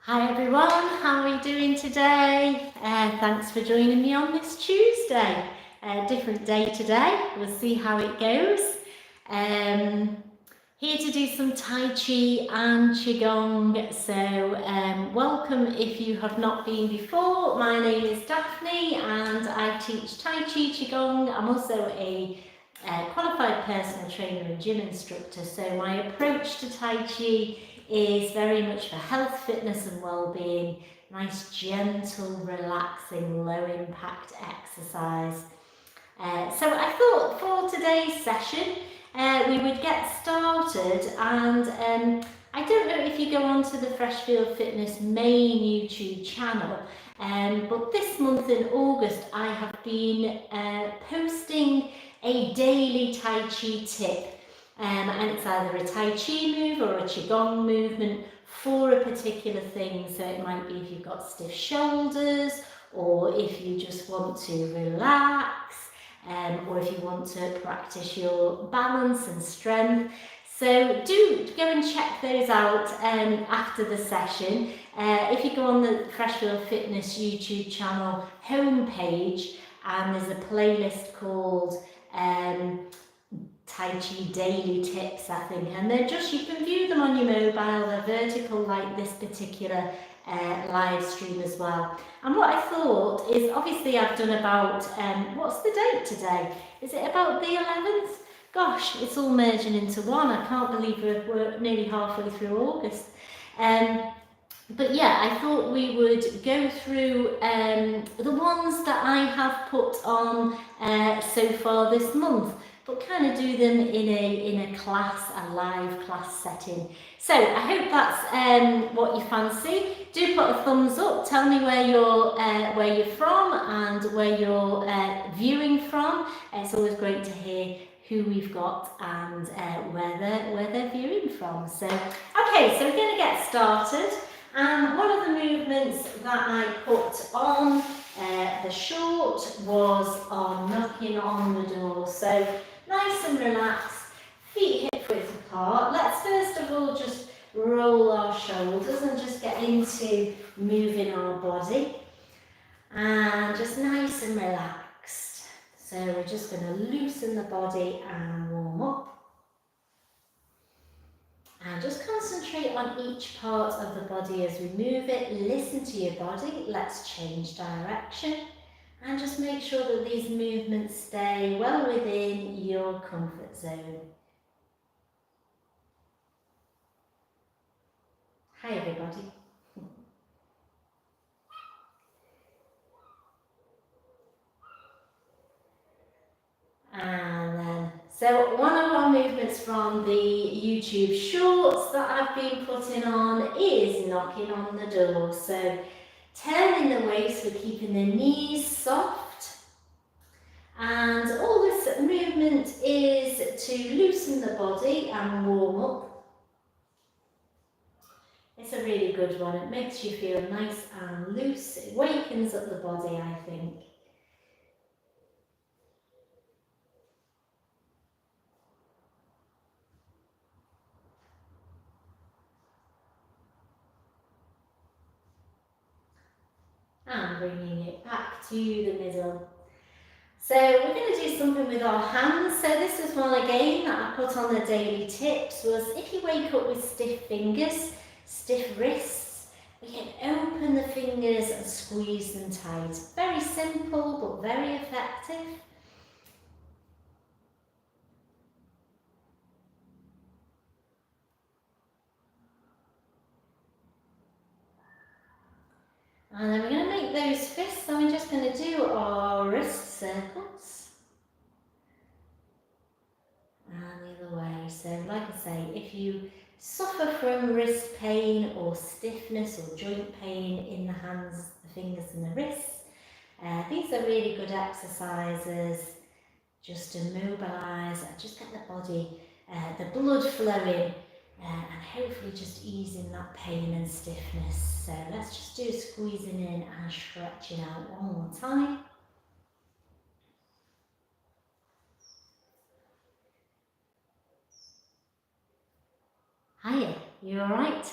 Hi everyone, how are we doing today? Thanks for joining me on this Tuesday. Different day today, we'll see how it goes. Here to do some Tai Chi and Qigong, so welcome if you have not been before. My name is Daphne and I teach Tai Chi Qigong. I'm also a qualified personal trainer and gym instructor, so my approach to Tai Chi is very much for health, fitness and well-being. Nice, gentle, relaxing, low-impact exercise. So I thought for today's session, we would get started, and I don't know if you go onto the Freshfield Fitness main YouTube channel, but this month in August I have been posting a daily Tai Chi tip. And it's either a Tai Chi move or a Qigong movement for a particular thing. So it might be if you've got stiff shoulders, or if you just want to relax, or if you want to practice your balance and strength. So do go and check those out after the session. If you go on the Freshfield Fitness YouTube channel homepage, and there's a playlist called Tai Chi daily tips, I think, and they're just, you can view them on your mobile, they're vertical like this particular live stream as well. And what I thought is, obviously I've done about, what's the date today? Is it about the 11th? Gosh, it's all merging into one. I can't believe we're nearly halfway through August. But yeah, I thought we would go through the ones that I have put on so far this month, but kind of do them in a class, a live class setting. So I hope that's what you fancy. Do put a thumbs up. Tell me where you're from and where you're viewing from. It's always great to hear who we've got and where they're viewing from. So okay, so we're going to get started. And one of the movements that I put on the short was on knocking on the door. So nice and relaxed, feet hip width apart. Let's first of all just roll our shoulders and just get into moving our body. And just nice and relaxed. So we're just going to loosen the body and warm up. And just concentrate on each part of the body as we move it. Listen to your body. Let's change direction. And just make sure that these movements stay well within your comfort zone. Hi everybody. And then, so one of our movements from the YouTube shorts that I've been putting on is knocking on the door. So turning the waist, we're keeping the knees soft. And all this movement is to loosen the body and warm up. It's a really good one. It makes you feel nice and loose. It wakens up the body, I think. And bringing it back to the middle. So we're going to do something with our hands. So this is one again that I put on the daily tips, was if you wake up with stiff fingers, stiff wrists, we can open the fingers and squeeze them tight. Very simple but very effective. And then we're going to make those fists, so we're just going to do our wrist circles. And the other way. So like I say, if you suffer from wrist pain or stiffness or joint pain in the hands, the fingers and the wrists, these are really good exercises just to mobilise and just get the body, the blood flowing, and hopefully just easing that pain and stiffness. So let's just do squeezing in and stretching out one more time. Hiya, you alright?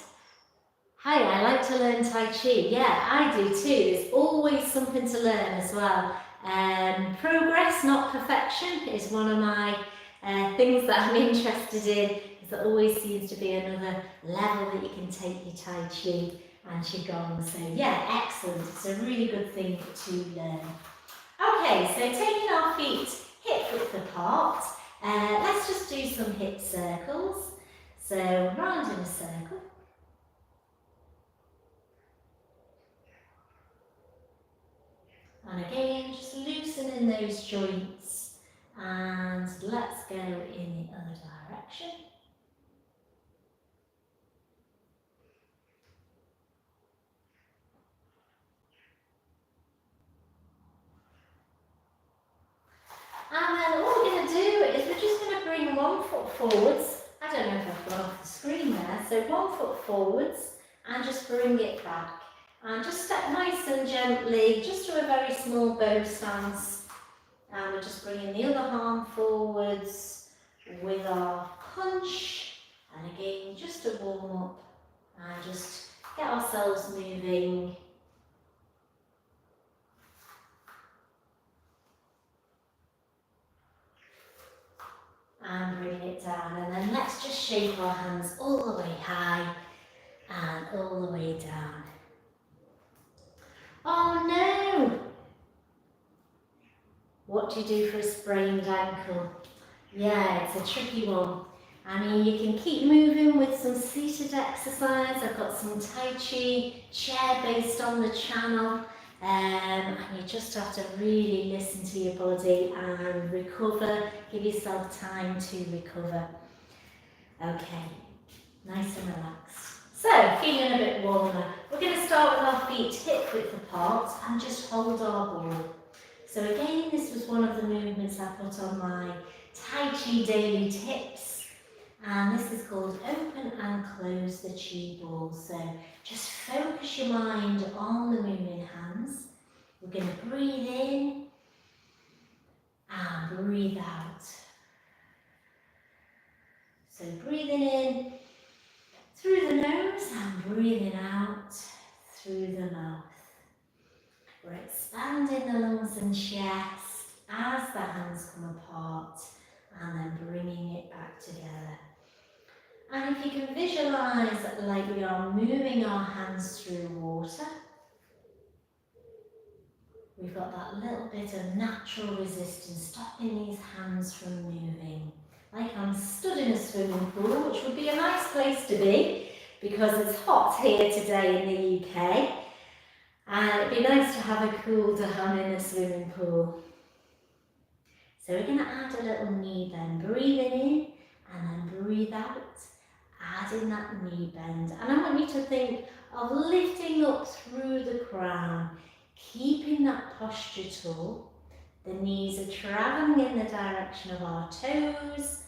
Hi, I like to learn Tai Chi. Yeah, I do too. There's always something to learn as well. Progress, not perfection, is one of my things that I'm interested in. There always seems to be another level that you can take your Tai Chi and Qigong. So yeah, excellent. It's a really good thing to learn. Okay, so taking our feet hip width apart, let's just do some hip circles. So round in a circle. And again, just loosening those joints, and let's go in the other direction. And then what we're going to do is we're just going to bring 1 foot forwards. I don't know if I've got off the screen there. So 1 foot forwards and just bring it back. And just step nice and gently, just to a very small bow stance. And we're just bringing the other arm forwards with our punch. And again, just to warm up and just get ourselves moving. And bring it down, and then let's just shake our hands all the way high and all the way down. Oh no! What do you do for a sprained ankle? Yeah, it's a tricky one. I mean, you can keep moving with some seated exercise. I've got some Tai Chi chair based on the channel. And you just have to really listen to your body and recover. Give yourself time to recover. Okay, nice and relaxed. So, feeling a bit warmer. We're going to start with our feet hip width apart and just hold our ball. So again, this was one of the movements I put on my Tai Chi daily tips. And this is called open and close the chi ball. So just focus your mind on the moving hands. We're going to breathe in and breathe out. So breathing in through the nose and breathing out through the mouth. We're expanding the lungs and chest as the hands come apart and then bringing it back together. And if you can visualise like we are moving our hands through water, we've got that little bit of natural resistance stopping these hands from moving. Like I'm stood in a swimming pool, which would be a nice place to be because it's hot here today in the UK. And it'd be nice to have a cool down in a swimming pool. So we're going to add a little knee bend. Breathing in and then breathe out, adding that knee bend. And I want you to think of lifting up through the crown, keeping that posture tall. The knees are travelling in the direction of our toes,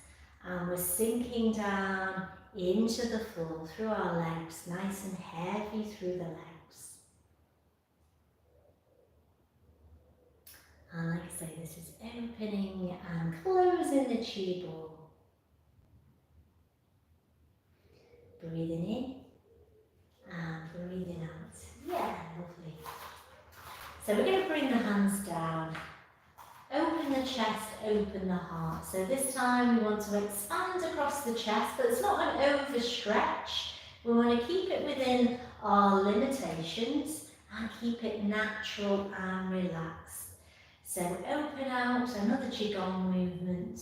and we're sinking down into the floor through our legs, nice and heavy through the legs. And like I say, this is opening and closing the chi ball. Breathing in and breathing out. Yeah, lovely. So we're going to bring the hands down. Open the chest, open the heart. So this time we want to expand across the chest, but it's not an overstretch. We want to keep it within our limitations and keep it natural and relaxed. So open out, another Qigong movement,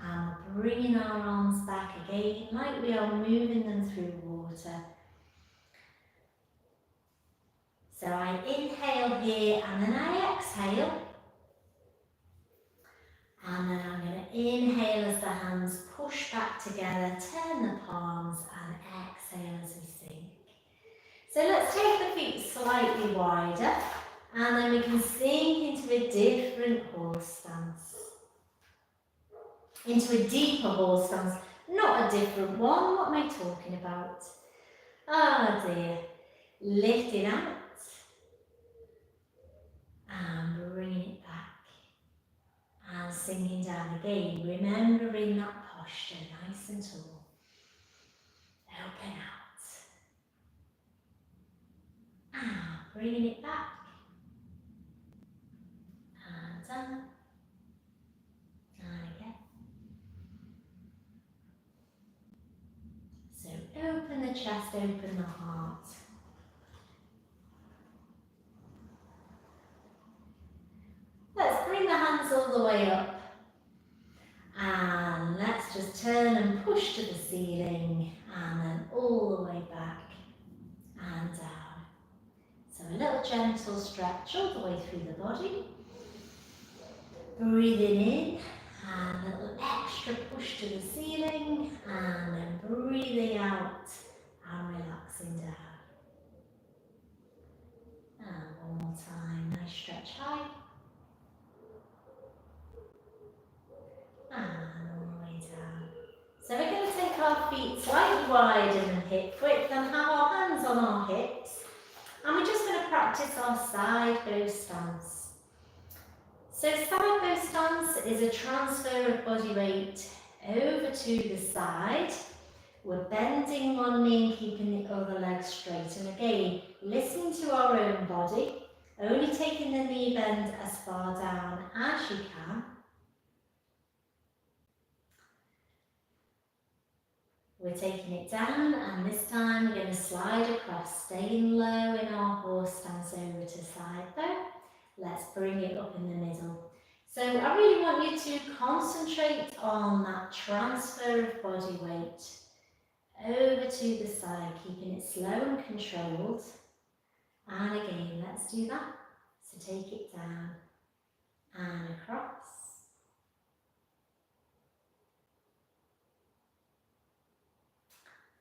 and bringing our arms back again, like we are moving them through water. So I inhale here, and then I exhale. And then I'm going to inhale as the hands push back together, turn the palms, and exhale as we sink. So let's take the feet slightly wider. And then we can sink into a different horse stance. Into a deeper horse stance, not a different one. What am I talking about? Oh dear. Lifting out. And bringing it back. And sinking down again, remembering that posture, nice and tall. Open out. bringing it back. And down. And again. So open the chest, open the heart. Let's bring the hands all the way up. And let's just turn and push to the ceiling and then all the way back and down. So a little gentle stretch all the way through the body. Breathing in and a little extra push to the ceiling and then breathing out and relaxing down. And one more time, nice stretch high. And all the way down. So we're going to take our feet slightly wider than hip width and have our hands on our hips. And we're just going to practice our side bow stance. So side bow stance is a transfer of body weight over to the side. We're bending one knee and keeping the other leg straight. And again, listening to our own body, only taking the knee bend as far down as you can. We're taking it down, and this time we're going to slide across, staying low in our horse stance over to side bow. Let's bring it up in the middle. So I really want you to concentrate on that transfer of body weight over to the side, keeping it slow and controlled. And again, let's do that. So take it down and across.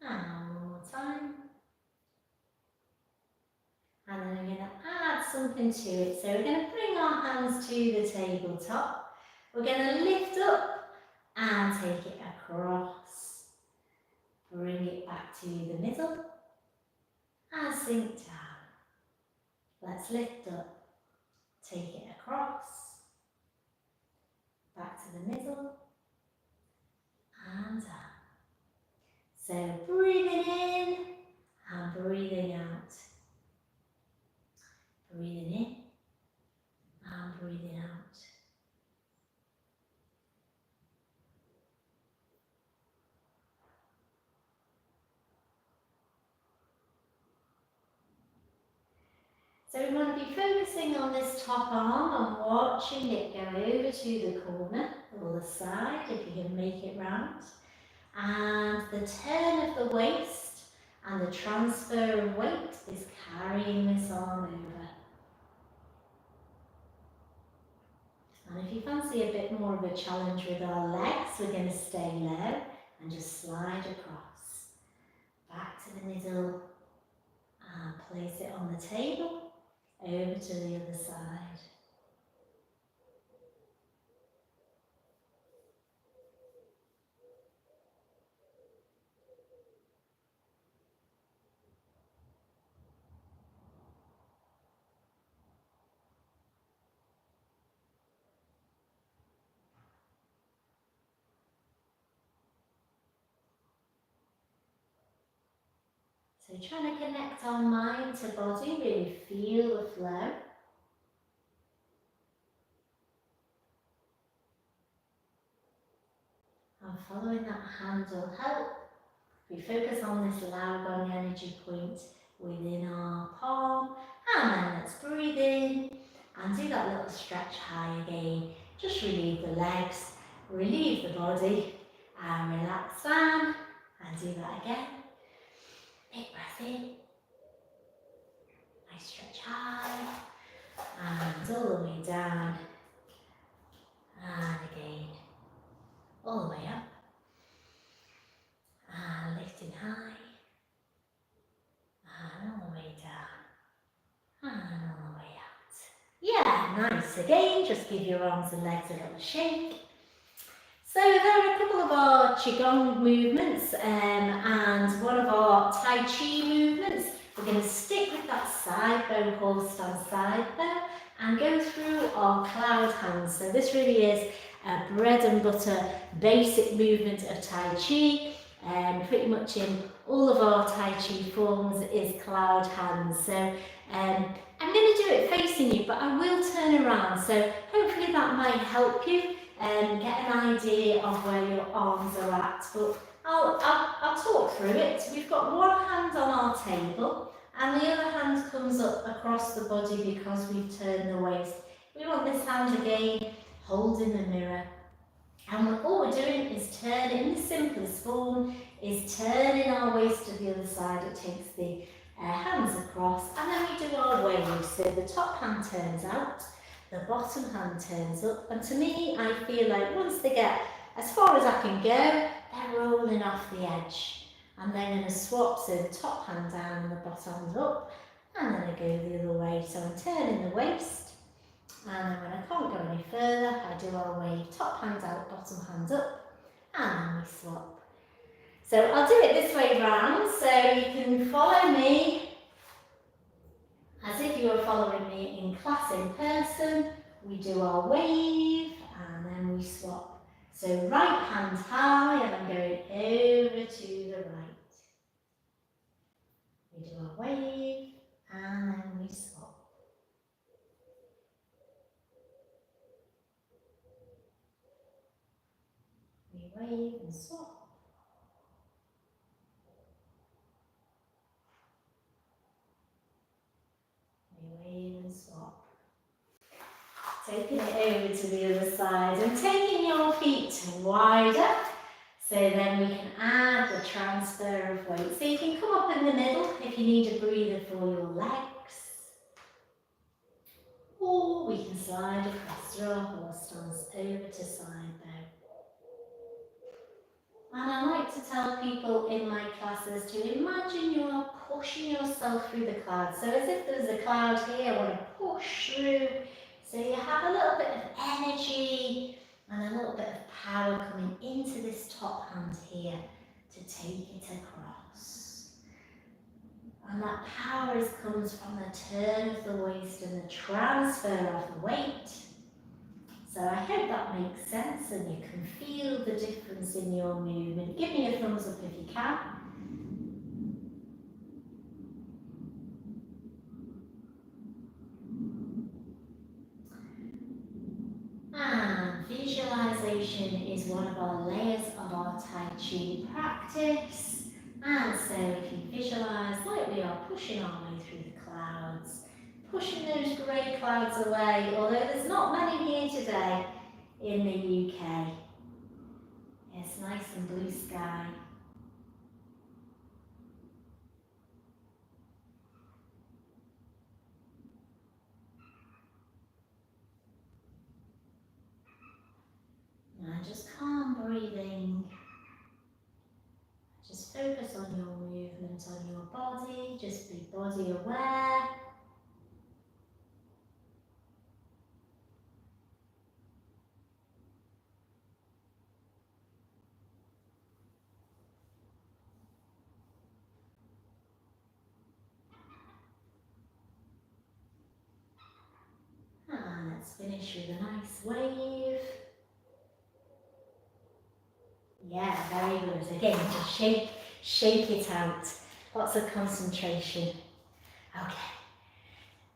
And one more time. And then we're going to add something to it. So we're going to bring our hands to the tabletop. We're going to lift up and take it across. Bring it back to the middle and sink down. Let's lift up, take it across, back to the middle and down. So breathing in and breathing out. Breathing in and breathing out. So we want to be focusing on this top arm and watching it go over to the corner or the side if you can make it round. And the turn of the waist and the transfer of weight is carrying this arm over. And if you fancy a bit more of a challenge with our legs, we're going to stay low and just slide across. Back to the middle and place it on the table, over to the other side. So trying to connect our mind to body, really feel the flow. And following that hand will help. We focus on this Laogong energy point within our palm. And then let's breathe in and do that little stretch high again. Just relieve the legs, relieve the body, and relax down. And do that again. Big breath in, nice stretch high, and all the way down, and again, all the way up, and lifting high, and all the way down, and all the way out. Yeah, nice. Again, just give your arms and legs a little shake. So there are a couple of our Qigong movements and one of our Tai Chi movements. We're going to stick with that side bow, horse stance side bow, and go through our cloud hands. So this really is a bread and butter basic movement of Tai Chi, pretty much in all of our Tai Chi forms is cloud hands. So I'm going to do it facing you, but I will turn around. So hopefully that might help you get an idea of where your arms are at. But I'll talk through it. We've got one hand on our table and the other hand comes up across the body because we've turned the waist. We want this hand again holding the mirror. And all we're doing is turning, in the simplest form, is turning our waist to the other side. It takes the hands across, and then we do our wave. So the top hand turns out, the bottom hand turns up, and to me, I feel like once they get as far as I can go, they're rolling off the edge. I'm then going to swap, so the top hand down and the bottom hand up, and then I go the other way. So I'm turning the waist. And then when I can't go any further, I do our wave, top hand out, bottom hand up, and then we swap. So I'll do it this way round, so you can follow me as if you were following me in class in person. We do our wave, and then we swap. So right hand high, and I'm going over to the right. We do our wave, and then we swap. We wave and swap. We wave and swap. Taking it over to the other side and taking your feet wider, so then we can add the transfer of weight. So you can come up in the middle if you need a breather for your legs, or we can slide across through our horse stance over to side bow. And I like to tell people in my classes to imagine you are pushing yourself through the clouds. So as if there's a cloud here, I want to push through. So you have a little bit of energy and a little bit of power coming into this top hand here to take it across. And that power comes from the turn of the waist and the transfer of the weight. So I hope that makes sense and you can feel the difference in your movement. Give me a thumbs up if you can. And visualization is one of our layers of our Tai Chi practice. And so if you visualize like we are pushing our way through the clouds, pushing those grey clouds away, although there's not many here today in the UK. It's nice and blue sky. And just calm breathing. Just focus on your movement, on your body. Just be body aware. And let's finish with a nice wave. Yeah, very good. Again, just shake it out. Lots of concentration. Okay.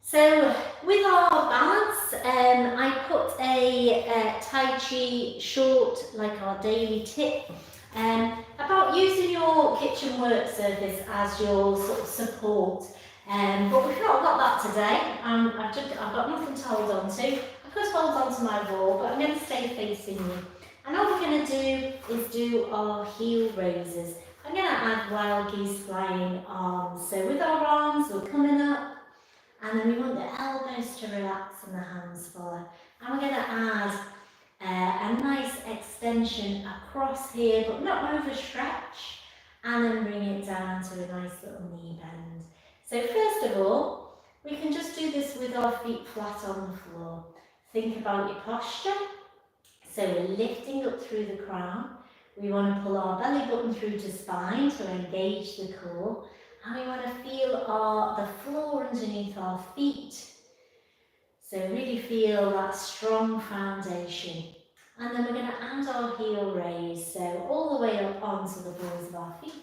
So with our balance, I put a Tai Chi short, like our daily tip, about using your kitchen work surface as your sort of support. But we've not got that today. I've got nothing to hold on to. I could hold on to my wall, but I'm going to stay facing you. And all we're going to do is do our heel raises. I'm going to add wild geese flying arms. So with our arms, we're coming up, and then we want the elbows to relax and the hands follow. And we're going to add a nice extension across here, but not overstretch, and then bring it down to a nice little knee bend. So first of all, we can just do this with our feet flat on the floor. Think about your posture. So we're lifting up through the crown. We want to pull our belly button through to spine to engage the core. And we want to feel the floor underneath our feet. So really feel that strong foundation. And then we're going to add our heel raise. So all the way up onto the balls of our feet.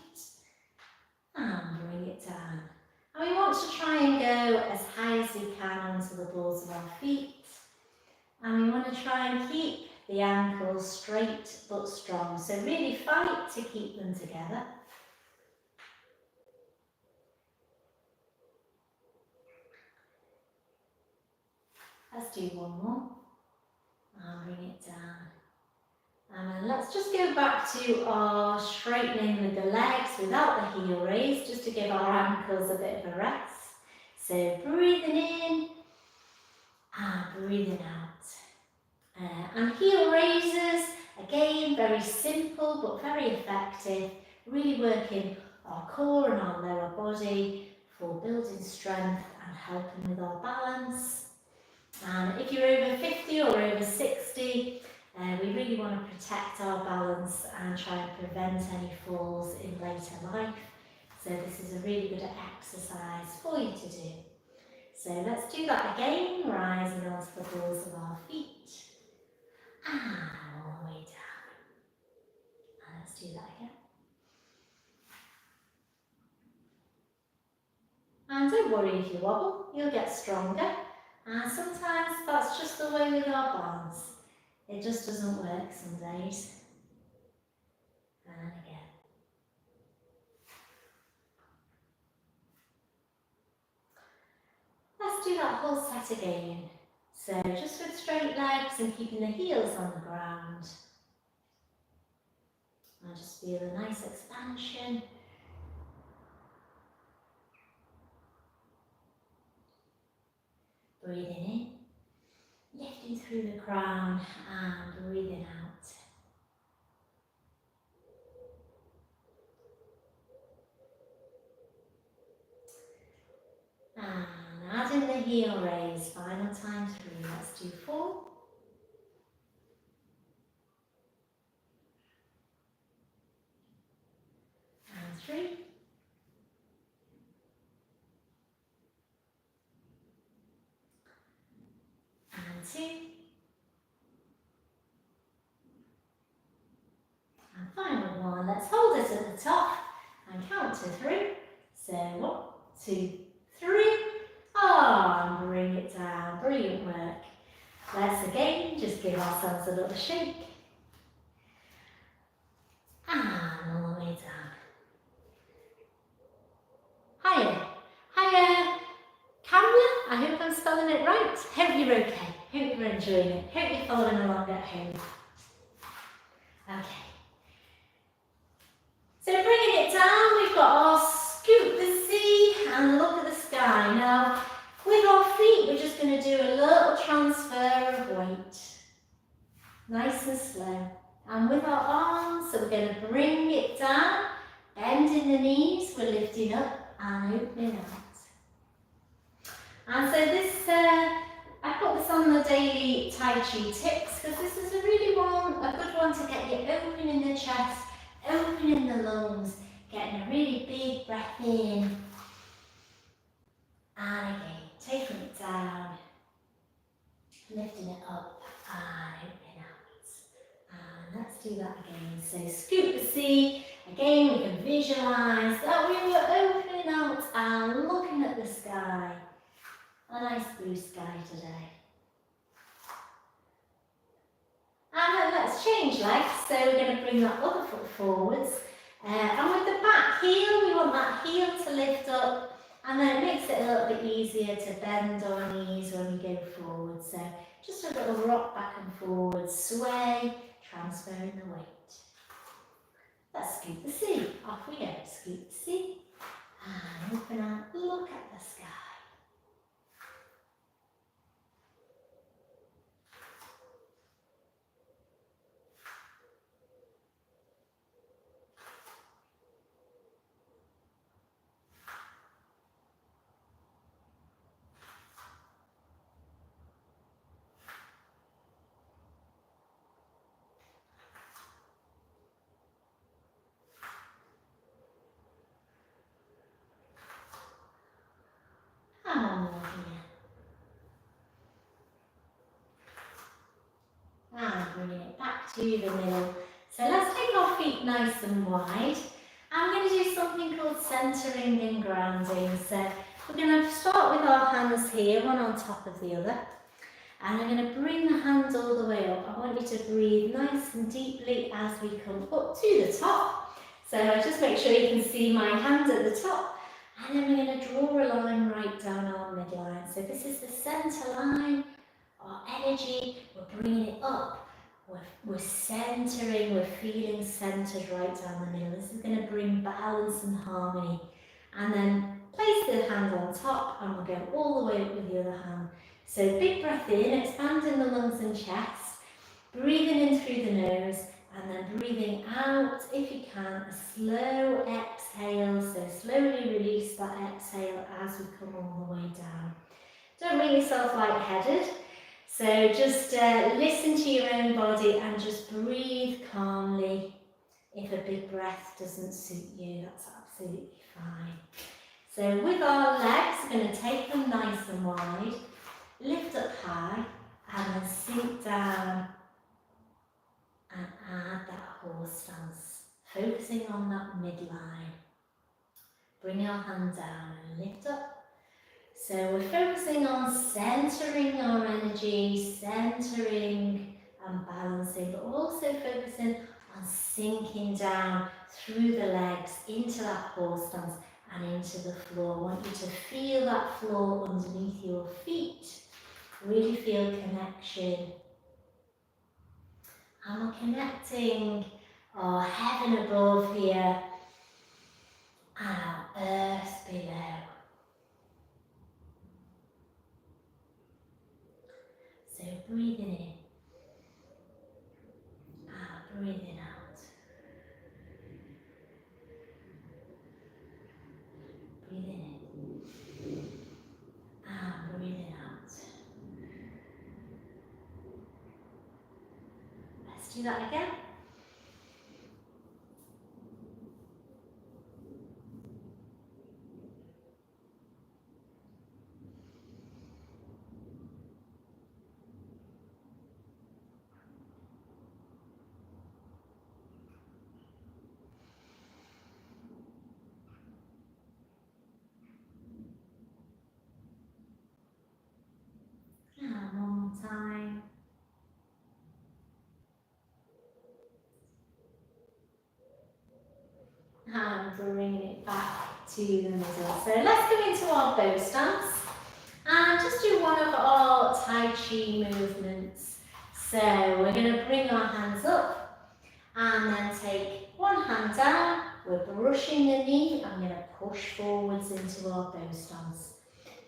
And want to try and go as high as we can onto the balls of our feet. And we want to try and keep the ankles straight but strong. So really fight to keep them together. Let's do one more. And bring it down. And then let's just go back to our straightening with the legs without the heel raise, just to give our ankles a bit of a rest. So breathing in and breathing out. And heel raises, again, very simple but very effective, really working our core and our lower body for building strength and helping with our balance. And if you're over 50 or over 60, we really want to protect our balance and try and prevent any falls in later life. So this is a really good exercise for you to do. So let's do that again, rising onto the balls of our feet. And all the way down. And let's do that again. And don't worry if you wobble, you'll get stronger. And sometimes that's just the way with our balance. It just doesn't work some days. And again. Let's do that whole set again. So just with straight legs and keeping the heels on the ground. And just feel a nice expansion. Breathing in, lifting through the crown and breathing out. And adding the heel raise, final time through. Let's do 4. And 3. And 2. And final one. Let's hold it at the top and count to 3. So 1, 2, 3. And bring it down. Brilliant work. Let's again just give ourselves a little shake. And all the way down. Hiya. Hiya. Camera, I hope I'm spelling it right. Hope you're okay. Hope you're enjoying it. Hope you're following along at home. Okay. So bringing it down, we've got our scoop the sea and look at the sky. Now, with our feet, we're just going to do a little transfer of weight. Nice and slow. And with our arms, so we're going to bring it down, bending the knees, we're lifting up and opening out. And so this, I put this on the daily Tai Chi tips because this is a good one to get you opening the chest, opening the lungs, getting a really big breath in. And again, taking it down, lifting it up and opening out. And let's do that again. So scoop the sea. Again, we can visualise that we were opening out and looking at the sky. A nice blue sky today. And then let's change legs. So we're going to bring that other foot forwards. And with the back heel, we want that heel to lift up. And then it makes it a little bit easier to bend our knees when we go forward. So just a little rock back and forward, sway, transferring the weight. Let's scoop the sea. Off we go. Scoop the sea. And open out, look at the sky. And bringing it back to the middle. So let's take our feet nice and wide. I'm going to do something called centering and grounding. So We're going to start with our hands here, one on top of the other. And I'm going to bring the hands all the way up. I want you to breathe nice and deeply as we come up to the top. So just make sure you can see my hands at the top. And then we're going to draw a line right down our midline. So this is the centre line. Our energy, we're bringing it up. We're centering, we're feeling centered right down the middle. This is going to bring balance and harmony. And then place the hand on top and we'll go all the way up with the other hand. So big breath in, expanding the lungs and chest, breathing in through the nose and then breathing out, if you can, a slow exhale. So slowly release that exhale as we come all the way down. Don't make yourself lightheaded. So just listen to your own body and just breathe calmly. If a big breath doesn't suit you, that's absolutely fine. So with our legs, we're going to take them nice and wide, lift up high, and then sink down and add that horse stance, focusing on that midline. Bring our hand down and lift up. So we're focusing on centering our energy, centering and balancing, but we're also focusing on sinking down through the legs into that horse stance and into the floor. I want you to feel that floor underneath your feet. Really feel connection. And we're connecting our heaven above here and our earth below. So breathing in and breathing out. Breathing in and breathing out. Let's do that again. And one more time. And bringing it back to the middle. So let's go into our bow stance and just do one of our Tai Chi movements. So we're going to bring our hands up and then take one hand down. We're brushing the knee. I'm going to push forwards into our bow stance.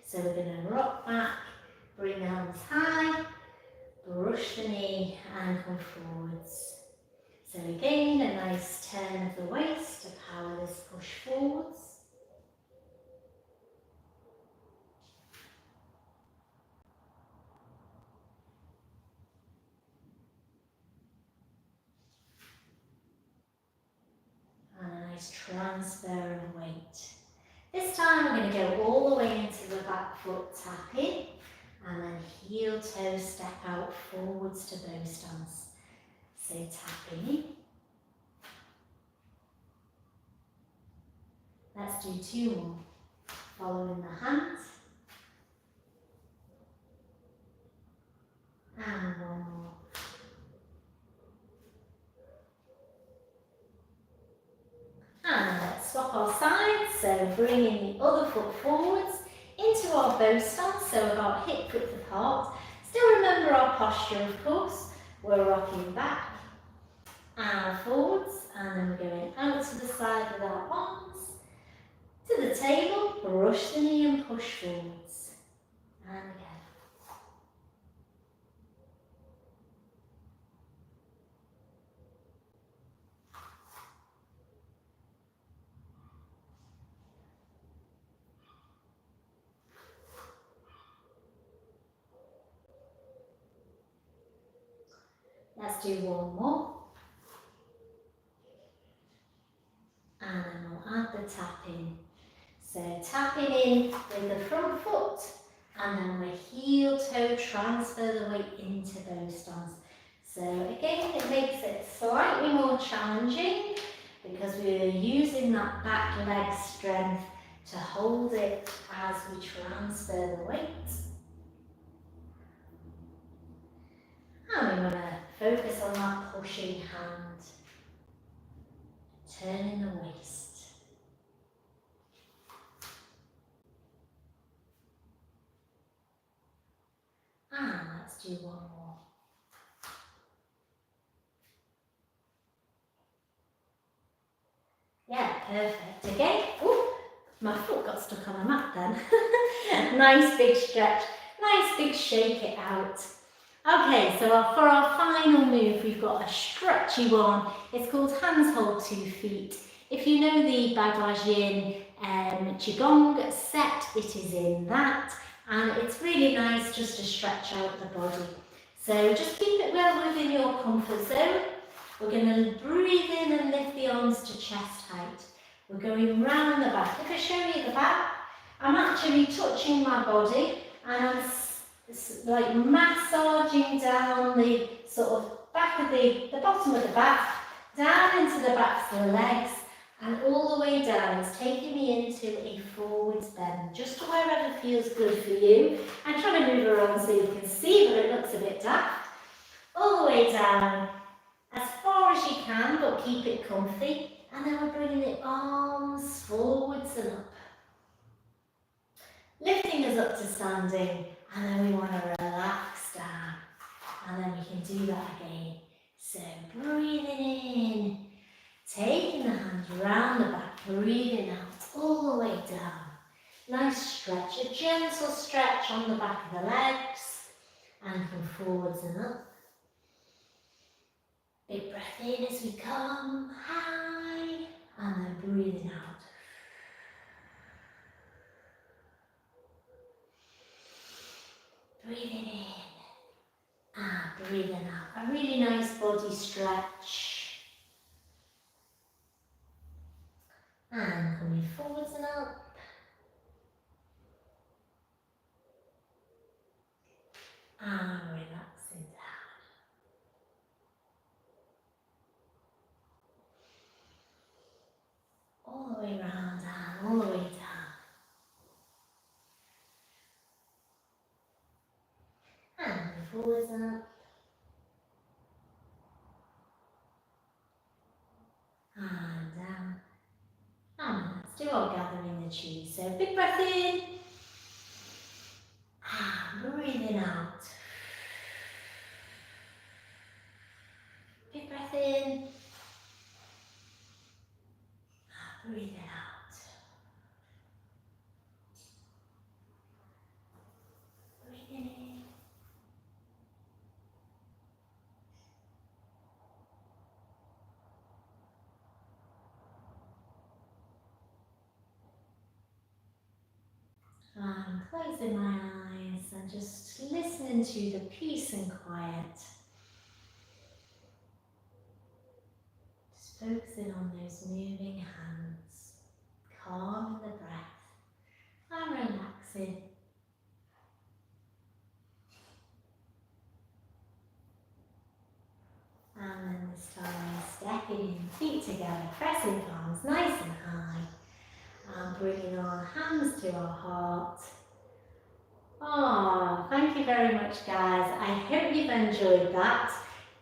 So we're going to rock back, bring the hands high, brush the knee and come forwards. So again, a nice turn of the waist to power this push forwards. And a nice transfer of weight. This time we're going to go all the way into the back foot tapping and then heel toe step out forwards to bow stance. So tapping in. Let's do two more. Following the hands. And one more. And let's swap our sides. So bringing the other foot forwards into our bow stance. So about hip width apart. Still remember our posture, of course. We're rocking back and forwards. And then we're going out to the side with our arms. To the table, brush the knee and push forwards. And again. Let's do one more. And then we'll add the tapping. So tapping in with the front foot and then we heel toe transfer the weight into bow stance. So again, it makes it slightly more challenging because we're using that back leg strength to hold it as we transfer the weight. And we want to focus on that pushing hand, turning the waist. And let's do one more. Yeah, perfect. Again, oh, my foot got stuck on the mat then. Nice big stretch, nice big shake it out. Okay, so for our final move, we've got a stretchy one. It's called hands hold 2 feet. If you know the Bhagavad Qigong set, it is in that. And it's really nice just to stretch out the body. So just keep it well within your comfort zone. We're going to breathe in and lift the arms to chest height. We're going round the back. If I show you the back, I'm actually touching my body and I'm like massaging down the sort of back of the bottom of the back, down into the backs of the legs, and all the way down. It's taking me into a forwards bend, just to wherever feels good for you. I'm trying to move around so you can see, but it looks a bit daft. All the way down, as far as you can, but keep it comfy. And then we're bringing the arms forwards and up. Lifting us up to standing, and then we want to relax down. And then we can do that again. So breathing in, taking the hands round the back, breathing out all the way down. Nice stretch, a gentle stretch on the back of the legs, and come forwards and up. Big breath in as we come high, and then breathing out. Breathing in, and breathing out. A really nice body stretch. And coming forwards and up. And relaxing down. All the way round and all the way down. And forwards and up. And down. And let's do our gathering the Tues. So big breath in. And breathing out. Big breath in. And breathing out. Breathing in. And closing my eyes and just listening to the peace and quiet. Just focusing on those moving hands, calming the breath and relaxing. And then this time stepping in, feet together, pressing palms nice and high. And bringing our hands to our heart. Oh, thank you very much, guys. I hope you've enjoyed that.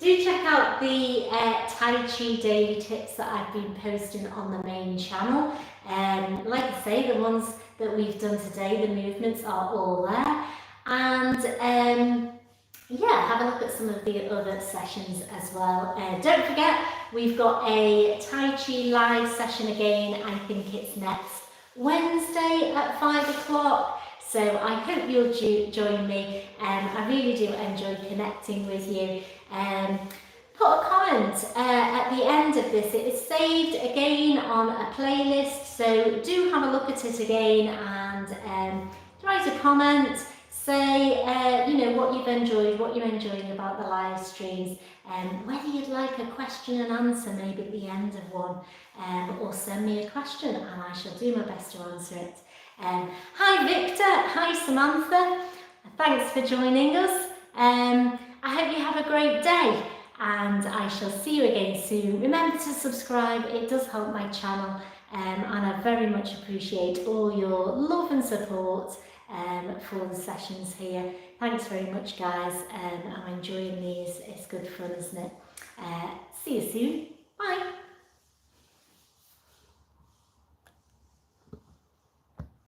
Do check out the Tai Chi daily tips that I've been posting on the main channel. Like I say, the ones that we've done today, the movements are all there. And yeah, have a look at some of the other sessions as well. Don't forget, we've got a Tai Chi live session again. I think it's next Wednesday at 5 o'clock. So I hope you'll join me. I really do enjoy connecting with you. Put a comment at the end of this. It is saved again on a playlist. So do have a look at it again and write a comment. Say, you know, what you've enjoyed, what you're enjoying about the live streams, whether you'd like a question and answer maybe at the end of one, or send me a question and I shall do my best to answer it. Hi Victor, hi Samantha, thanks for joining us. I hope you have a great day and I shall see you again soon. Remember to subscribe, it does help my channel. and I very much appreciate all your love and support for the sessions here. Thanks very much, guys. I'm enjoying these. It's good fun, isn't it? See you soon. Bye.